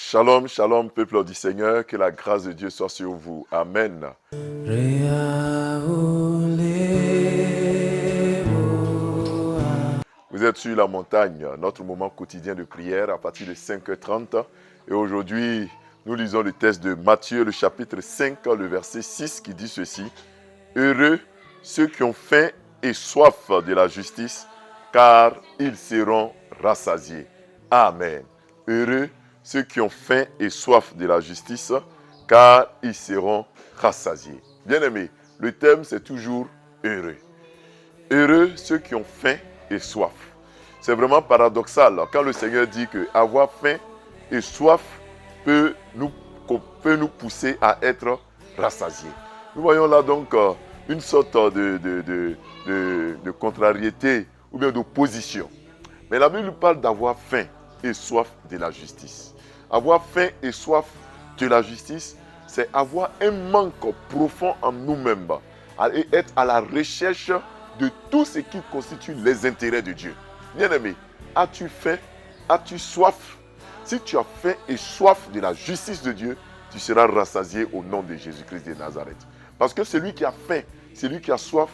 Shalom, shalom, peuple du Seigneur, que la grâce de Dieu soit sur vous. Amen. Vous êtes sur la montagne, notre moment quotidien de prière à partir de 5h30. Et aujourd'hui, nous lisons le texte de Matthieu, le chapitre 5, le verset 6 qui dit ceci. Heureux ceux qui ont faim et soif de la justice, car ils seront rassasiés. Amen. Heureux ceux qui ont faim et soif de la justice, car ils seront rassasiés. Bien-aimés, le thème c'est toujours heureux. Heureux ceux qui ont faim et soif. C'est vraiment paradoxal quand le Seigneur dit que avoir faim et soif peut nous pousser à être rassasiés. Nous voyons là donc une sorte de contrariété ou bien d'opposition. Mais la Bible parle d'avoir faim et soif de la justice. Avoir faim et soif de la justice, c'est avoir un manque profond en nous-mêmes et être à la recherche de tout ce qui constitue les intérêts de Dieu. Bien-aimé, as-tu faim? As-tu soif? Si tu as faim et soif de la justice de Dieu, tu seras rassasié au nom de Jésus-Christ de Nazareth. Parce que celui qui a faim, celui qui a soif,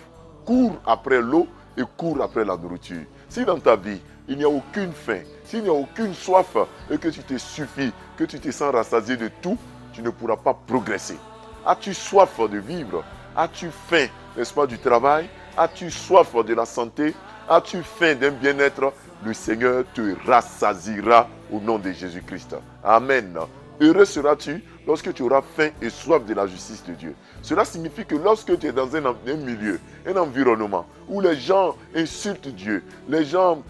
court après l'eau et court après la nourriture. Si dans ta vie, il n'y a aucune faim, s'il n'y a aucune soif et que tu te suffis, que tu te sens rassasié de tout, tu ne pourras pas progresser. As-tu soif de vivre? As-tu faim, n'est-ce pas, du travail? As-tu soif de la santé? As-tu faim d'un bien-être? Le Seigneur te rassasiera au nom de Jésus-Christ. Amen. Heureux seras-tu lorsque tu auras faim et soif de la justice de Dieu. Cela signifie que lorsque tu es dans un milieu, un environnement où les gens insultent Dieu, les gens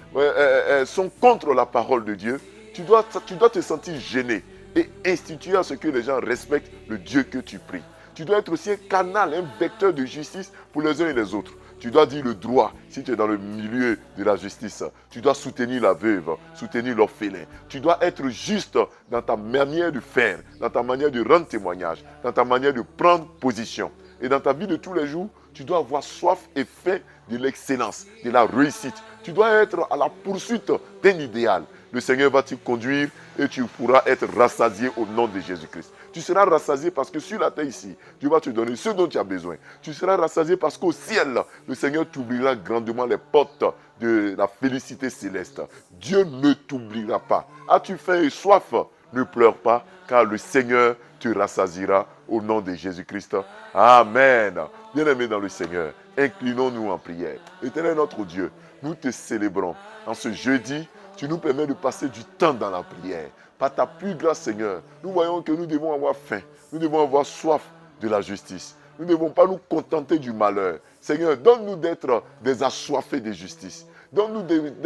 sont contre la parole de Dieu, tu dois te sentir gêné et instituer à ce que les gens respectent le Dieu que tu pries. Tu dois être aussi un canal, un vecteur de justice pour les uns et les autres. Tu dois dire le droit si tu es dans le milieu de la justice. Tu dois soutenir la veuve, soutenir l'orphelin. Tu dois être juste dans ta manière de faire, dans ta manière de rendre témoignage, dans ta manière de prendre position. Et dans ta vie de tous les jours, tu dois avoir soif et faim de l'excellence, de la réussite. Tu dois être à la poursuite d'un idéal. Le Seigneur va te conduire et tu pourras être rassasié au nom de Jésus-Christ. Tu seras rassasié parce que sur la terre ici, Dieu va te donner ce dont tu as besoin. Tu seras rassasié parce qu'au ciel, le Seigneur t'ouvrira grandement les portes de la félicité céleste. Dieu ne t'oubliera pas. As-tu faim et soif? Ne pleure pas, car le Seigneur te rassasiera au nom de Jésus-Christ. Amen. Bien-aimés dans le Seigneur, inclinons-nous en prière. Éternel notre Dieu, nous te célébrons. En ce jeudi, tu nous permets de passer du temps dans la prière. Par ta plus grâce, Seigneur, nous voyons que nous devons avoir faim. Nous devons avoir soif de la justice. Nous ne devons pas nous contenter du malheur. Seigneur, donne-nous d'être des assoiffés de justice. Donne-nous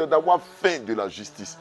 d'avoir faim de la justice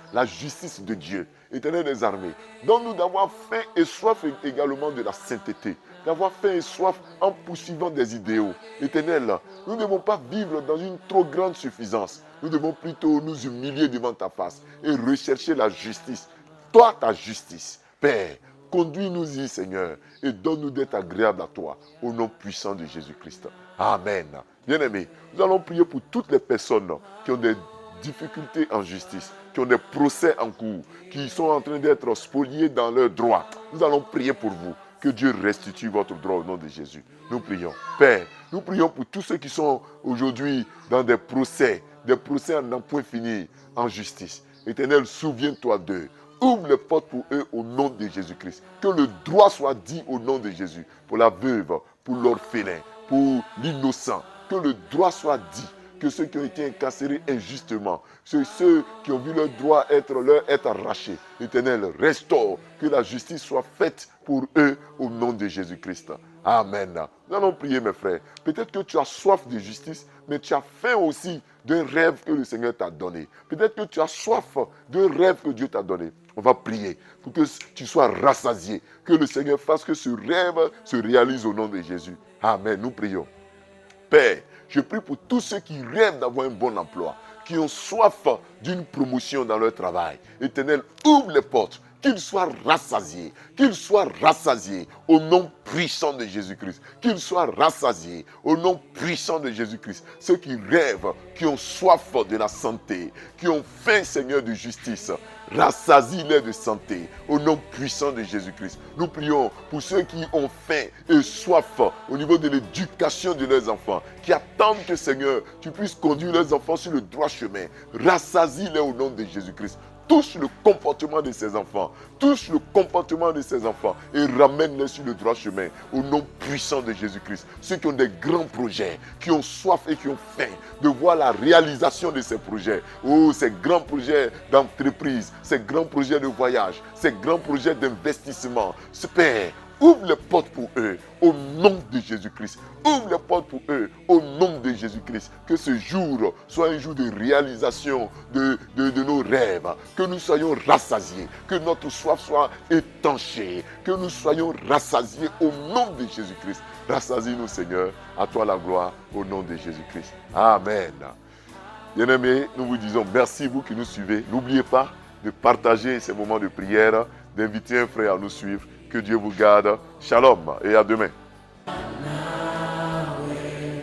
de Dieu, Éternel des armées. Donne-nous d'avoir faim et soif également de la sainteté, d'avoir faim et soif en poursuivant des idéaux. Éternel, nous ne devons pas vivre dans une trop grande suffisance. Nous devons plutôt nous humilier devant ta face et rechercher la justice. Toi, ta justice, Père, conduis-nous-y, Seigneur, et donne-nous d'être agréables à toi, au nom puissant de Jésus-Christ. Amen. Bien-aimés, nous allons prier pour toutes les personnes qui ont des difficultés en justice, qui ont des procès en cours, qui sont en train d'être spoliés dans leurs droits. Nous allons prier pour vous. Que Dieu restitue votre droit au nom de Jésus. Nous prions. Père, nous prions pour tous ceux qui sont aujourd'hui dans des procès à n'en point finir en justice. Éternel, souviens-toi d'eux. Ouvre les portes pour eux au nom de Jésus-Christ. Que le droit soit dit au nom de Jésus. Pour la veuve, pour l'orphelin, pour l'innocent. Que le droit soit dit. Que ceux qui ont été incarcérés injustement, ceux qui ont vu leur droit leur être arraché, Éternel, restaure, que la justice soit faite pour eux au nom de Jésus-Christ. Amen. Nous allons prier, mes frères. Peut-être que tu as soif de justice, mais tu as faim aussi d'un rêve que le Seigneur t'a donné. Peut-être que tu as soif d'un rêve que Dieu t'a donné. On va prier pour que tu sois rassasié, que le Seigneur fasse que ce rêve se réalise au nom de Jésus. Amen. Nous prions. Père, je prie pour tous ceux qui rêvent d'avoir un bon emploi, qui ont soif d'une promotion dans leur travail. Éternel, ouvre les portes, qu'il soit rassasié, au nom puissant de Jésus-Christ, qu'il soit rassasié au nom puissant de Jésus-Christ. Ceux qui rêvent, qui ont soif de la santé, qui ont faim, Seigneur, de justice, rassasie-les de santé au nom puissant de Jésus-Christ. Nous prions pour ceux qui ont faim et soif au niveau de l'éducation de leurs enfants, qui attendent que, Seigneur, tu puisses conduire leurs enfants sur le droit chemin. Rassasie-les au nom de Jésus-Christ. Touche le comportement de ces enfants. Touche le comportement de ces enfants et ramène-les sur le droit chemin au nom puissant de Jésus-Christ. Ceux qui ont des grands projets, qui ont soif et qui ont faim de voir la réalisation de ces projets. Oh, ces grands projets d'entreprise, ces grands projets de voyage, ces grands projets d'investissement. Père, ouvre les portes pour eux au nom de Jésus-Christ. Ouvre les portes pour eux au nom de Jésus-Christ. Que ce jour soit un jour de réalisation de nos rêves. Que nous soyons rassasiés. Que notre soif soit étanchée. Que nous soyons rassasiés au nom de Jésus-Christ. Rassasie-nous, Seigneur. À toi la gloire au nom de Jésus-Christ. Amen. Bien-aimés, nous vous disons merci, vous qui nous suivez. N'oubliez pas de partager ces moments de prière, d'inviter un frère à nous suivre. Que Dieu vous garde. Shalom et à demain.